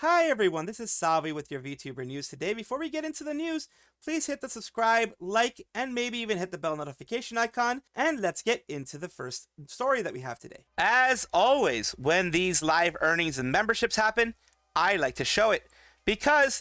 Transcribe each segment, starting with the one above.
Hi everyone, this is Salvi with your VTuber news today. Before we get into the news, please hit the subscribe, like, and maybe even hit the bell notification icon, and let's get into the first story that we have today. As always, when these live earnings and memberships happen, I like to show it.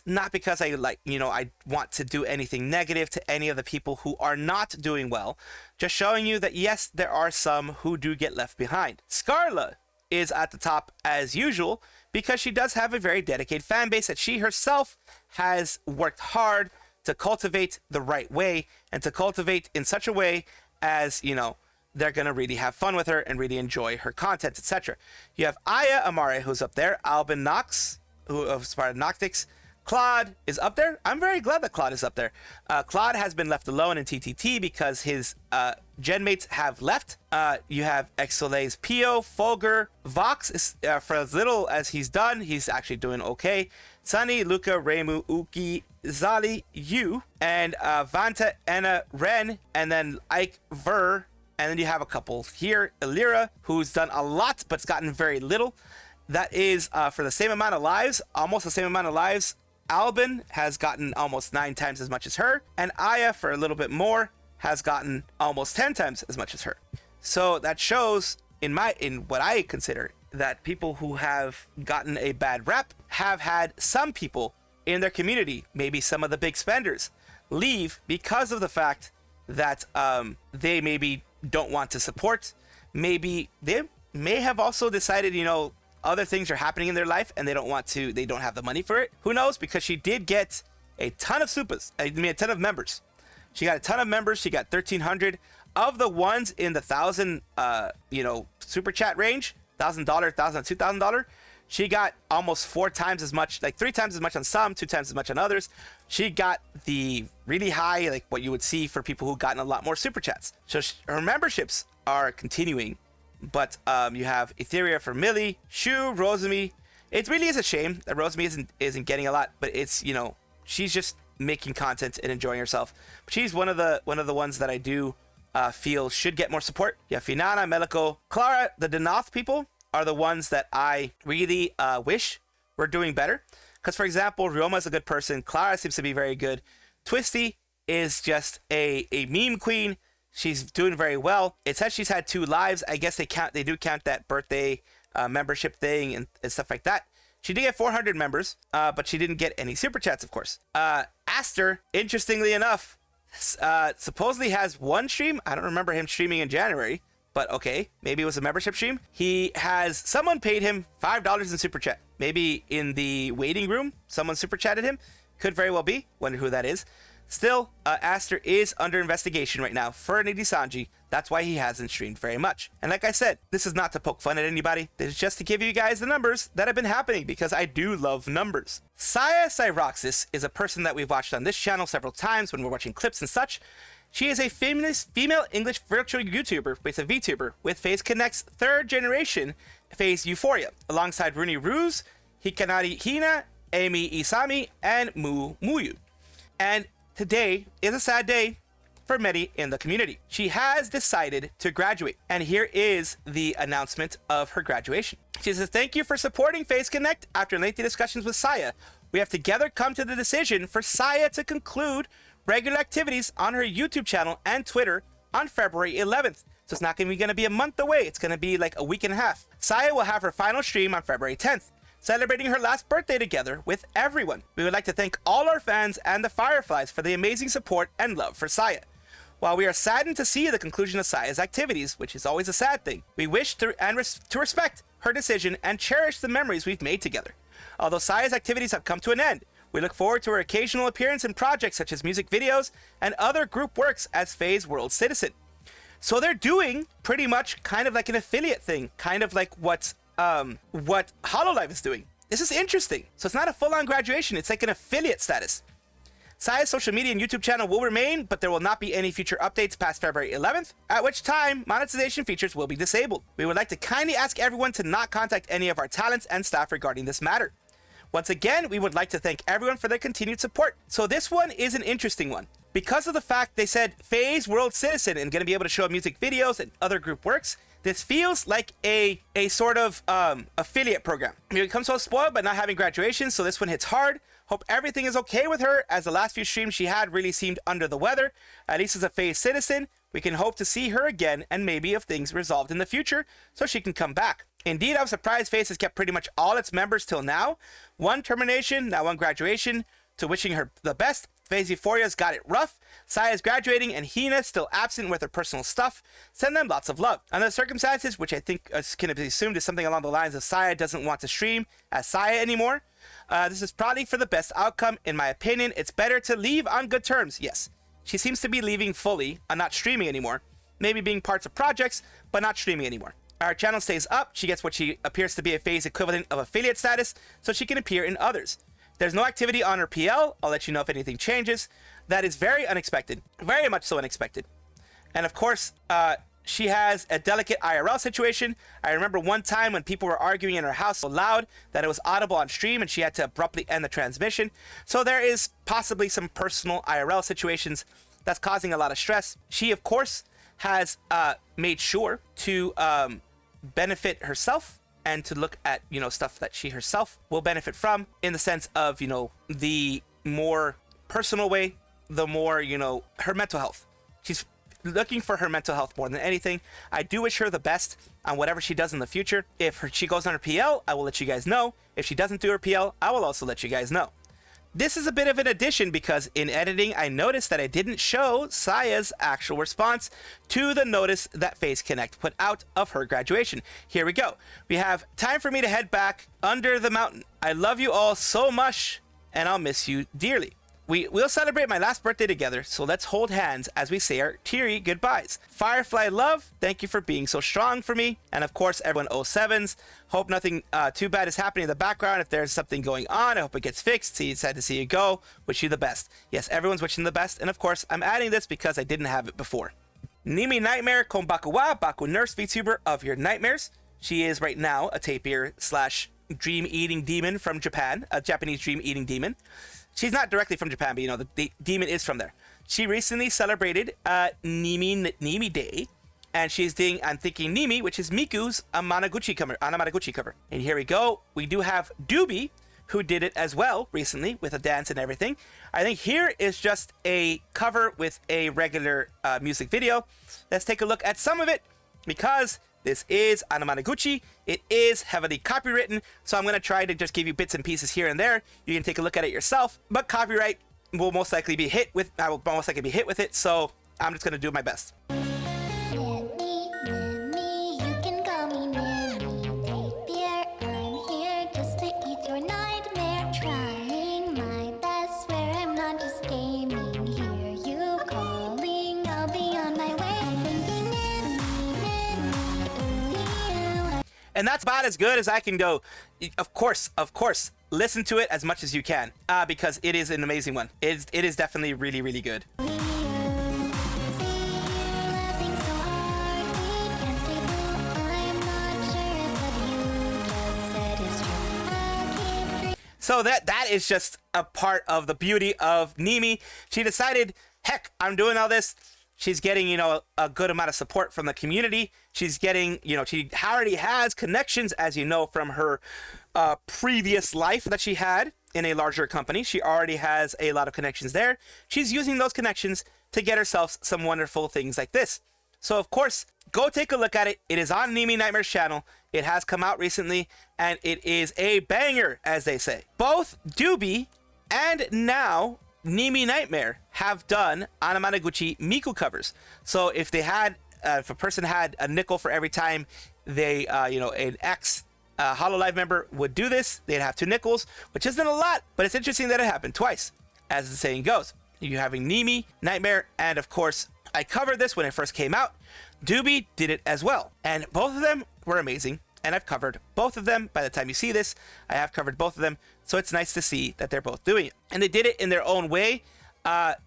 Not because I I want to do anything negative to any of the people who are not doing well, just showing you that yes, there are some who do get left behind. Scarla is at the top as usual because she does have a very dedicated fan base that she herself has worked hard to cultivate the right way and to cultivate in such a way as, they're going to really have fun with her and really enjoy her content, etc. You have Aya Amare, who's up there, Albin Knox, who of Spartanoctics. Claude is up there. I'm very glad that Claude is up there. Claude has been left alone in TTT because his gen mates have left. You have ex-Holo's Pio, Fulgur, Vox is, for as little as he's done, he's actually doing okay. Sunny, Luca, Reimu, Uki, Zali, Yu, and Vanta, Anna, Ren, and then Ike, Ver, and then you have a couple here. Elira, who's done a lot but's gotten very little. That is for the same amount of lives, almost the same amount of lives. Albin has gotten almost 9 times as much as her, and Aya, for a little bit more, has gotten almost 10 times as much as her. So that shows, in what I consider, that people who have gotten a bad rep have had some people in their community, maybe some of the big spenders, leave because of the fact that they maybe don't want to support. Maybe they may have also decided, other things are happening in their life and they don't have the money for it. Who knows? Because she did get a ton of a ton of members. She got a ton of members. She got 1,300 of the ones in the $1,000, super chat range, $1,000, $1,000, $2,000. She got almost 4 times as much, like 3 times as much on some, 2 times as much on others. She got the really high, like what you would see for people who've gotten a lot more super chats. So her memberships are continuing. But you have Etheria for Millie, Shu, Rosemi. It really is a shame that Rosemi isn't getting a lot, but it's, she's just making content and enjoying herself. But she's one of the ones that I do feel should get more support. Yeah, Finana, Melico, Clara, the Denoth people are the ones that I really wish were doing better. Because, for example, Ryoma is a good person. Clara seems to be very good. Twisty is just a meme queen. She's doing very well. It says she's had 2 lives. I guess they do count that birthday membership thing and stuff like that. She did get 400 members, but she didn't get any super chats, of course. Aster, interestingly enough, supposedly has 1 stream. I don't remember him streaming in January, but okay, maybe it was a membership stream. Someone paid him $5 in super chat. Maybe in the waiting room, someone super chatted him. Could very well be. Wonder who that is. Still, Aster is under investigation right now for Nijisanji. That's why he hasn't streamed very much. And like I said, this is not to poke fun at anybody. This is just to give you guys the numbers that have been happening because I do love numbers. Saya Cyroxis is a person that we've watched on this channel several times when we're watching clips and such. She is a female English virtual YouTuber with a VTuber with PhaseConnect's 3rd generation Phase Euphoria, alongside Rooney Ruse, Hikanari Hina, Amy Isami, and Muyu. And today is a sad day for many in the community. She has decided to graduate, and here is the announcement of her graduation. She says, "Thank you for supporting PhaseConnect. After lengthy discussions with Saya, we have together come to the decision for Saya to conclude regular activities on her YouTube channel and Twitter on February 11th. So it's not going to be a month away. It's going to be like a week and a half. Saya will have her final stream on February 10th. Celebrating her last birthday together with everyone. We would like to thank all our fans and the Fireflies for the amazing support and love for Saya. While we are saddened to see the conclusion of Saya's activities, which is always a sad thing, we wish to respect her decision and cherish the memories we've made together. Although Saya's activities have come to an end, we look forward to her occasional appearance in projects such as music videos and other group works as Phase World Citizen." So they're doing pretty much kind of like an affiliate thing, kind of like what Hololive is doing. This is interesting. So it's not a full-on graduation. It's like an affiliate status. Saya's social media and YouTube channel will remain, but there will not be any future updates past February 11th, at which time monetization features will be disabled. We would like to kindly ask everyone to not contact any of our talents and staff regarding this matter. Once again, we would like to thank everyone for their continued support. So this one is an interesting one. Because of the fact they said Phase World Citizen and going to be able to show music videos and other group works, This feels like a sort of affiliate program. You become so spoiled by not having graduation, so this one hits hard. Hope everything is okay with her, as the last few streams she had really seemed under the weather. At least as a Phase citizen, we can hope to see her again, and maybe if things resolved in the future, so she can come back. Indeed, I was surprised Phase has kept pretty much all its members till now. One termination, now one graduation, to wishing her the best. Phase Euphoria's got it rough. Saya's graduating, and Hina still absent with her personal stuff. Send them lots of love. Under the circumstances, which I think can be assumed is something along the lines of Saya doesn't want to stream as Saya anymore, this is probably for the best outcome, in my opinion. It's better to leave on good terms. Yes, she seems to be leaving fully on not streaming anymore. Maybe being parts of projects, but not streaming anymore. Our channel stays up. She gets what she appears to be a Phase equivalent of affiliate status, so she can appear in others. There's no activity on her PL. I'll let you know if anything changes. That is very unexpected. Very much so unexpected. And of course, she has a delicate IRL situation. I remember one time when people were arguing in her house so loud that it was audible on stream, and she had to abruptly end the transmission. So there is possibly some personal IRL situations that's causing a lot of stress. She, of course, has made sure to benefit herself and to look at, stuff that she herself will benefit from, in the sense of, the more personal way, the more, her mental health. She's looking for her mental health more than anything. I do wish her the best on whatever she does in the future. If she goes on her PL, I will let you guys know. If she doesn't do her PL, I will also let you guys know. This is a bit of an addition because in editing, I noticed that I didn't show Saya's actual response to the notice that PhaseConnect put out of her graduation. Here we go. We have time for me to head back under the mountain. I love you all so much, and I'll miss you dearly. We'll celebrate my last birthday together, so let's hold hands as we say our teary goodbyes. Firefly love, thank you for being so strong for me. And of course, everyone 07s. Hope nothing too bad is happening in the background. If there's something going on, I hope it gets fixed. Sad to see you go. Wish you the best. Yes, everyone's wishing the best. And of course, I'm adding this because I didn't have it before. Nimi Nightmare konbaku wa, Baku nurse VTuber of your nightmares. She is right now a tapir / dream eating demon from Japan, a Japanese dream eating demon. She's not directly from Japan, but the demon is from there. She recently celebrated Nimi Day, and she's doing I'm Thinking Nimi, which is Miku's Anamanaguchi cover. And here we go. We do have Doobie, who did it as well recently with a dance and everything. I think here is just a cover with a regular music video. Let's take a look at some of it, because this is Anamanaguchi. It is heavily copywritten, so I'm going to try to just give you bits and pieces here and there. You can take a look at it yourself, but copyright will most likely be hit with. I will most likely be hit with it, so I'm just going to do my best. And that's about as good as I can go. Of course, listen to it as much as you can, because it is an amazing one. It is definitely really, really good. So that is just a part of the beauty of Nimi. She decided, heck, I'm doing all this. She's getting, a good amount of support from the community. She's getting, she already has connections, as you know, from her previous life that she had in a larger company. She already has a lot of connections there. She's using those connections to get herself some wonderful things like this. So, of course, go take a look at it. It is on Nimi Nightmare's channel. It has come out recently, and it is a banger, as they say. Both Doobie and now Nimi Nightmare have done Anamanaguchi Miku covers. So if they had, if a person had a nickel for every time they, an ex-Hololive member would do this, they'd have 2 nickels, which isn't a lot, but it's interesting that it happened twice, as the saying goes. You're having Nimi Nightmare, and of course, I covered this when it first came out. Doobie did it as well, and both of them were amazing. And I've covered both of them. By the time you see this, I have covered both of them. So it's nice to see that they're both doing it. And they did it in their own way.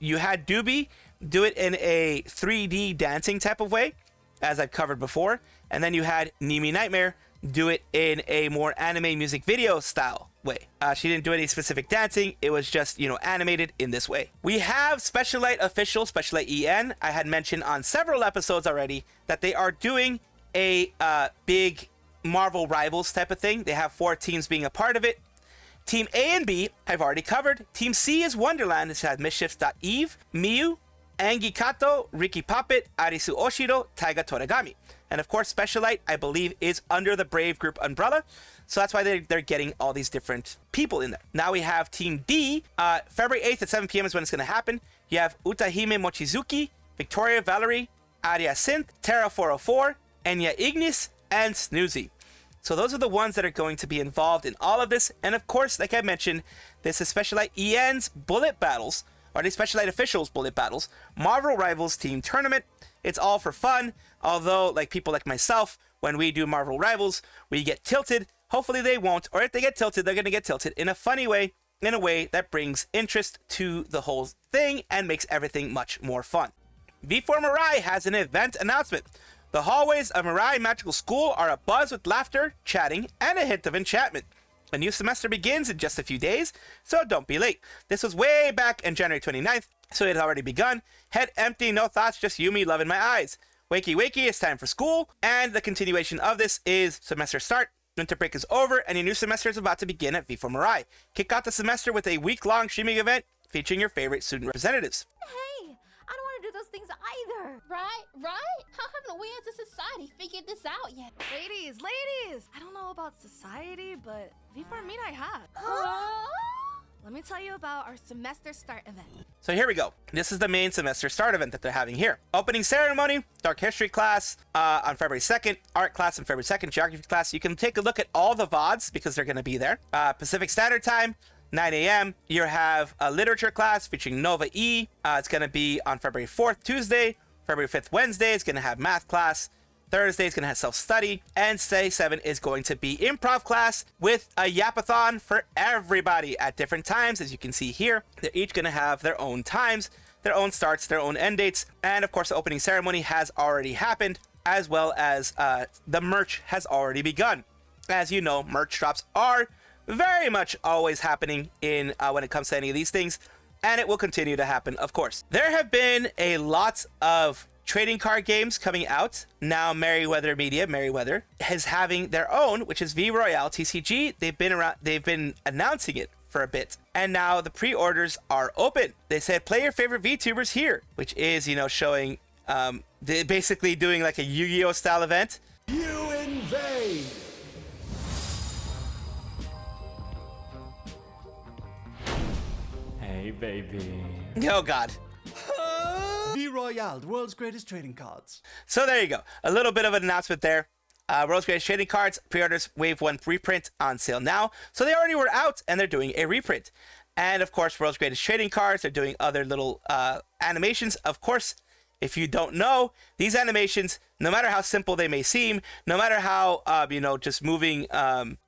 You had Doobie do it in a 3D dancing type of way, as I've covered before. And then you had Nimi Nightmare do it in a more anime music video style way. She didn't do any specific dancing. It was just, animated in this way. We have Specialite official, Specialite EN. I had mentioned on several episodes already that they are doing a big Marvel Rivals type of thing. They have 4 teams being a part of it. Team A and B, I've already covered. Team C is Wonderland. It's had Mischiefs.Eve, Miu, Angi Kato, Riki Puppet, Arisu Oshiro, Taiga Toragami. And of course, Specialite, I believe, is under the Brave Group umbrella. So that's why they're getting all these different people in there. Now we have Team D. February 8th at 7 p.m. is when it's going to happen. You have Utahime Mochizuki, Victoria Valerie, Aria Synth, Terra 404, Enya Ignis, and Snoozy. So those are the ones that are going to be involved in all of this. And of course, like I mentioned, this is Specialite EN's Bullet Battles, or the Specialite Officials Bullet Battles, Marvel Rivals Team Tournament. It's all for fun, although like people like myself, when we do Marvel Rivals, we get tilted. Hopefully they won't, or if they get tilted, they're going to get tilted in a funny way, in a way that brings interest to the whole thing and makes everything much more fun. V4 Mirai has an event announcement. The hallways of Mirai Magical School are abuzz with laughter, chatting, and a hint of enchantment. A new semester begins in just a few days, so don't be late. This was way back on January 29th, so it had already begun. Head empty, no thoughts, just Yumi loving my eyes. Wakey wakey, it's time for school, and the continuation of this is semester start. Winter break is over, and your new semester is about to begin at V4 Mirai. Kick off the semester with a week-long streaming event featuring your favorite student representatives. Hey, I don't want to do those things either. Right? How haven't we as a society figured this out yet? Ladies, I don't know about society, but V4 Mirai have. Let me tell you about our semester start event. So here we go. This is the main semester start event that they're having here. Opening ceremony, dark history class on February 2nd, art class on February 2nd, geography class. You can take a look at all the VODs because they're going to be there. Pacific Standard Time, 9 a.m. You have a literature class featuring Nova E. It's going to be on February 4th, Tuesday. February 5th, Wednesday. It's going to have math class. Thursday is going to have self-study, and Day 7 is going to be improv class with a yapathon for everybody at different times. As you can see here, they're each going to have their own times, their own starts, their own end dates, and of course the opening ceremony has already happened, as well as the merch has already begun. As you know, merch drops are very much always happening in when it comes to any of these things, and it will continue to happen, of course. There have been a lot of trading card games coming out. Now Merryweather is having their own, which is VRoyale TCG. They've been announcing it for a bit, and now the pre-orders are open. They said play your favorite VTubers here, which is, you know, showing they're basically doing like a Yu-Gi-Oh style event. You invade. Hey baby. Oh god. VRoyale, the world's greatest trading cards. So there you go. A little bit of an announcement there. World's Greatest Trading Cards pre-orders Wave 1 reprint on sale now. So they already were out and they're doing a reprint. And of course, World's Greatest Trading Cards, they're doing other little animations. Of course, if you don't know, these animations, no matter how simple they may seem, no matter how, just moving,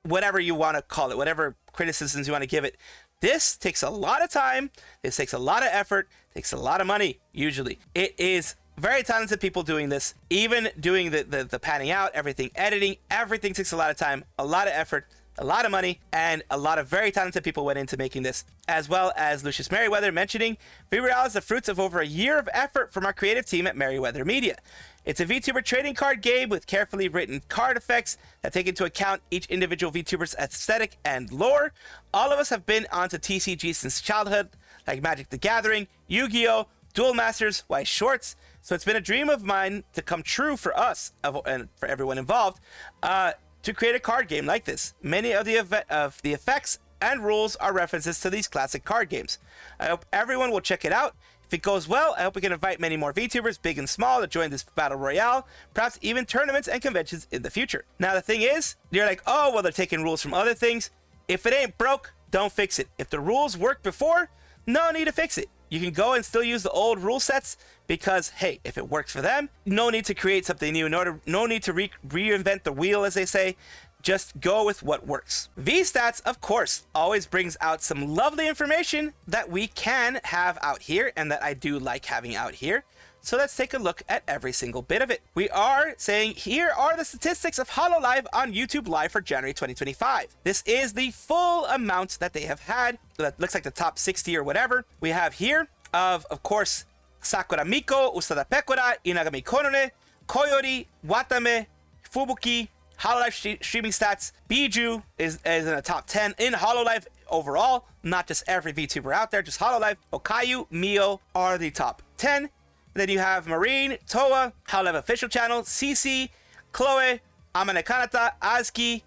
whatever you want to call it, whatever criticisms you want to give it, this takes a lot of time, this takes a lot of effort, takes a lot of money, usually. It is very talented people doing this, even doing the panning out, everything, editing, everything takes a lot of time, a lot of effort, a lot of money, and a lot of very talented people went into making this, as well as Lucius Merryweather mentioning, VRoyale is the fruits of over a year of effort from our creative team at Merryweather Media. It's a VTuber trading card game with carefully written card effects that take into account each individual VTuber's aesthetic and lore. All of us have been onto TCG since childhood, like Magic the Gathering, Yu-Gi-Oh!, Duel Masters, White Shorts. So it's been a dream of mine to come true for us and for everyone involved to create a card game like this. Many of the effects and rules are references to these classic card games. I hope everyone will check it out. If it goes well, I hope we can invite many more VTubers, big and small, to join this battle royale, perhaps even tournaments and conventions in the future. Now the thing is, you're like, oh, well, they're taking rules from other things. If it ain't broke, don't fix it. If the rules worked before, no need to fix it. You can go and still use the old rule sets because, hey, if it works for them, no need to create something new, no need to reinvent the wheel, as they say. Just go with what works. VStats, of course, always brings out some lovely information that we can have out here and that I do like having out here. So let's take a look at every single bit of it. We are saying here are the statistics of Hololive on YouTube Live for January 2025. This is the full amount that they have had. That looks like the top 60 or whatever. We have here of course, Sakura Miko, Ustada Pekora, Inagami Konone, Koyori, Watame, Fubuki, Hololive streaming stats. Biju is in the top 10 in Hololive overall, not just every VTuber out there, just Hololive. Okayu, Mio are the top 10. Then you have Marine, Toa, Hololive official channel, CC, Chloe, Amane Kanata, Azuki,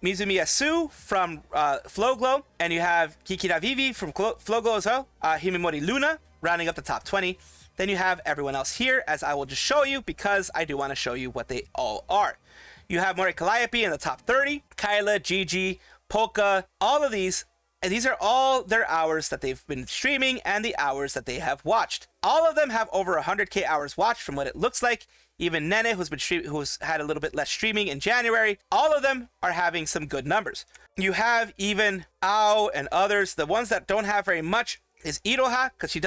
Mizumiya Su from Flowglow, and you have Kikira Vivi from Flowglow as well, Himimori Luna rounding up the top 20. Then you have everyone else here, as I will just show you because I do want to show you what they all are. You have Mori Calliope in the top 30, Kyla, Gigi, Polka, all of these. And these are all their hours that they've been streaming and the hours that they have watched. All of them have over 100k hours watched from what it looks like. Even Nene, who's had a little bit less streaming in January, all of them are having some good numbers. You have even Ao and others. The ones that don't have very much is Iroha, because she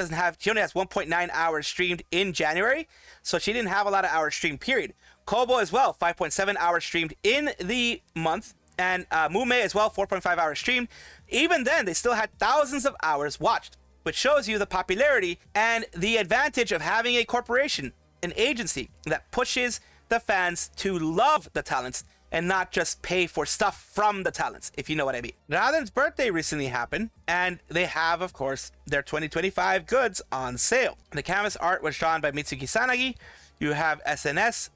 only has 1.9 hours streamed in January, so she didn't have a lot of hours streamed, period. Kobo as well, 5.7 hours streamed in the month, and Mume as well, 4.5 hours streamed. Even then, they still had thousands of hours watched, which shows you the popularity and the advantage of having a corporation, an agency that pushes the fans to love the talents and not just pay for stuff from the talents, if you know what I mean. Raden's birthday recently happened, and they have, of course, their 2025 goods on sale. The canvas art was drawn by Mitsuki Sanagi. You have SNS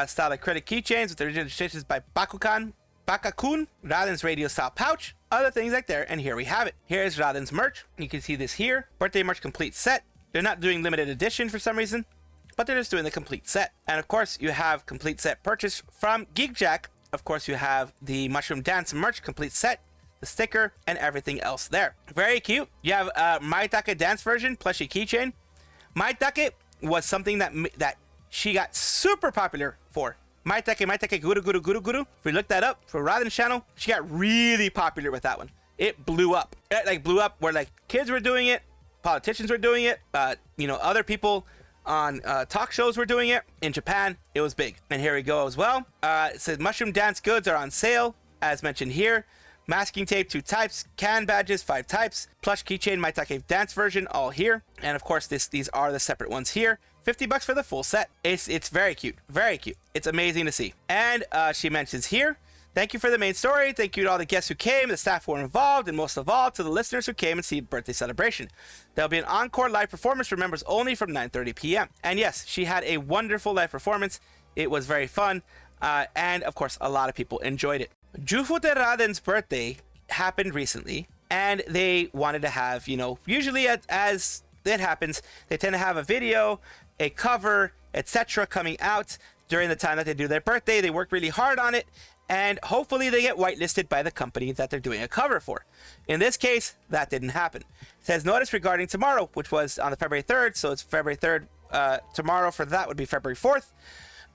style acrylic keychains with original illustrations by Bakakun, Raden's radio style pouch, other things like there, and here we have it. Here is Raden's merch. You can see this here, birthday merch complete set. They're not doing limited edition for some reason, but they're just doing the complete set. And of course, you have complete set purchase from GeekJack. Of course, you have the Mushroom Dance merch complete set, the sticker, and everything else there. Very cute. You have Maitake dance version plushie keychain. Maitake was something that she got super popular for. Maitake Guru Guru Guru Guru. If we look that up for Raden's channel, she got really popular with that one. It blew up. It like blew up where like kids were doing it, politicians were doing it, other people on talk shows were doing it. In Japan, it was big. And here we go as well. It says Mushroom Dance goods are on sale, as mentioned here. Masking tape, 2 types. Can badges, 5 types. Plush keychain, Maitake dance version, all here. And of course, these are the separate ones here. $50 for the full set. It's very cute. Very cute. It's amazing to see. And she mentions here, thank you for the main story. Thank you to all the guests who came, the staff who were involved, and most of all, to the listeners who came and see the birthday celebration. There'll be an encore live performance for members only from 9:30 p.m. And yes, she had a wonderful live performance. It was very fun. And of course, a lot of people enjoyed it. Jufute Raden's birthday happened recently, and they wanted to have, usually as it happens, they tend to have a video, a cover, etc. coming out during the time that they do their birthday. They work really hard on it, and hopefully they get whitelisted by the company that they're doing a cover for. In this case, that didn't happen. It says notice regarding tomorrow, which was on the February 3rd, so it's February 3rd. Tomorrow for that would be February 4th.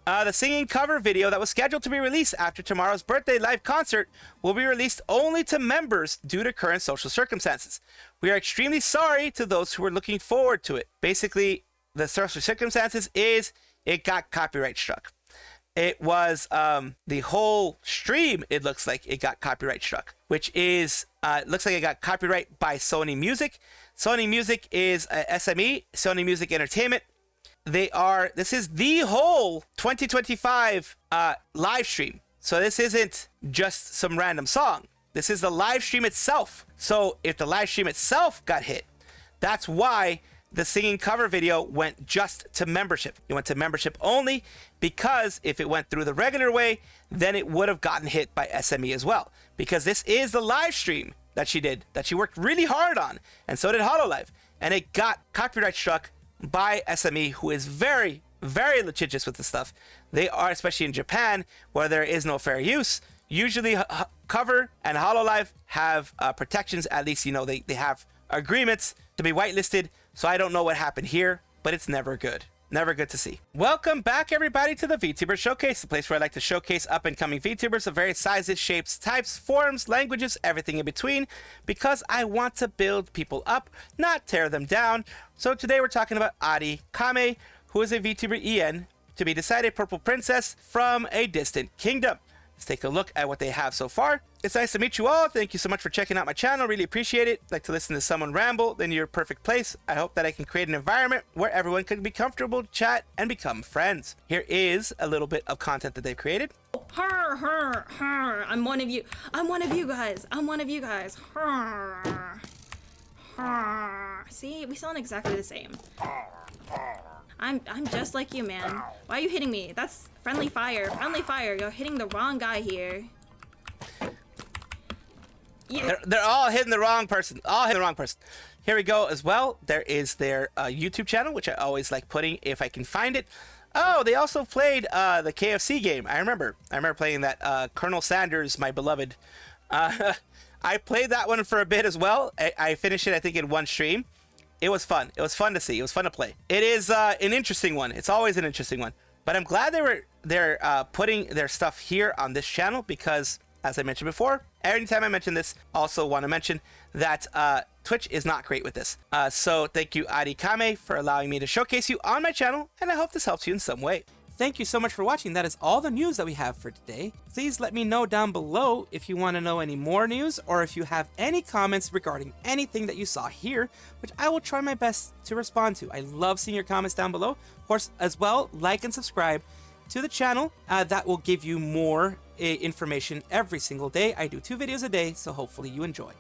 The singing cover video that was scheduled to be released after tomorrow's birthday live concert will be released only to members due to current social circumstances. We are extremely sorry to those who were looking forward to it. Basically, the social circumstances is it got copyright struck. It was the whole stream, it looks like it got copyright struck, which is, it looks like it got copyright by Sony Music. Sony Music is SME, Sony Music Entertainment. This is the whole 2025 live stream. So this isn't just some random song. This is the live stream itself. So if the live stream itself got hit, that's why the singing cover video went just to membership. It went to membership only, because if it went through the regular way, then it would have gotten hit by SME as well. Because this is the live stream that she did, that she worked really hard on, and so did Hololive. And it got copyright struck by SME, who is very, very litigious with this stuff. They are, especially in Japan, where there is no fair use. Usually Cover and Hololive have protections, at least, they have agreements to be whitelisted. So I don't know what happened here, but it's never good. Never good to see. Welcome back, everybody, to the VTuber Showcase, the place where I like to showcase up-and-coming VTubers of various sizes, shapes, types, forms, languages, everything in between, because I want to build people up, not tear them down. So today we're talking about Ari Kamei, who is a VTuber EN, to be decided purple princess from a distant kingdom. Let's take a look at what they have so far. It's nice to meet you all. Thank you so much for checking out my channel. Really appreciate it. Like to listen to someone ramble, then you're a perfect place. I hope that I can create an environment where everyone can be comfortable, chat, and become friends. Here is a little bit of content that they've created. Her. I'm one of you. I'm one of you guys. I'm one of you guys. See, we sound exactly the same. I'm just like you, man. Why are you hitting me? That's friendly fire. Friendly fire. You're hitting the wrong guy here. Yeah. They're all hitting the wrong person. All hitting the wrong person. Here we go as well. There is their YouTube channel, which I always like putting if I can find it. Oh, they also played the KFC game. I remember playing that. Colonel Sanders, my beloved. I played that one for a bit as well. I finished it, I think, in one stream. It was fun. It was fun to see. It was fun to play. It is an interesting one. It's always an interesting one. But I'm glad they're putting their stuff here on this channel because, as I mentioned before, anytime I mention this, also want to mention that Twitch is not great with this. So thank you, Adi Kamei, for allowing me to showcase you on my channel, and I hope this helps you in some way. Thank you so much for watching. That is all the news that we have for today. Please let me know down below if you want to know any more news or if you have any comments regarding anything that you saw here, which I will try my best to respond to. I love seeing your comments down below. Of course, as well, like and subscribe to the channel. That will give you more information every single day. I do 2 videos a day, so hopefully you enjoy.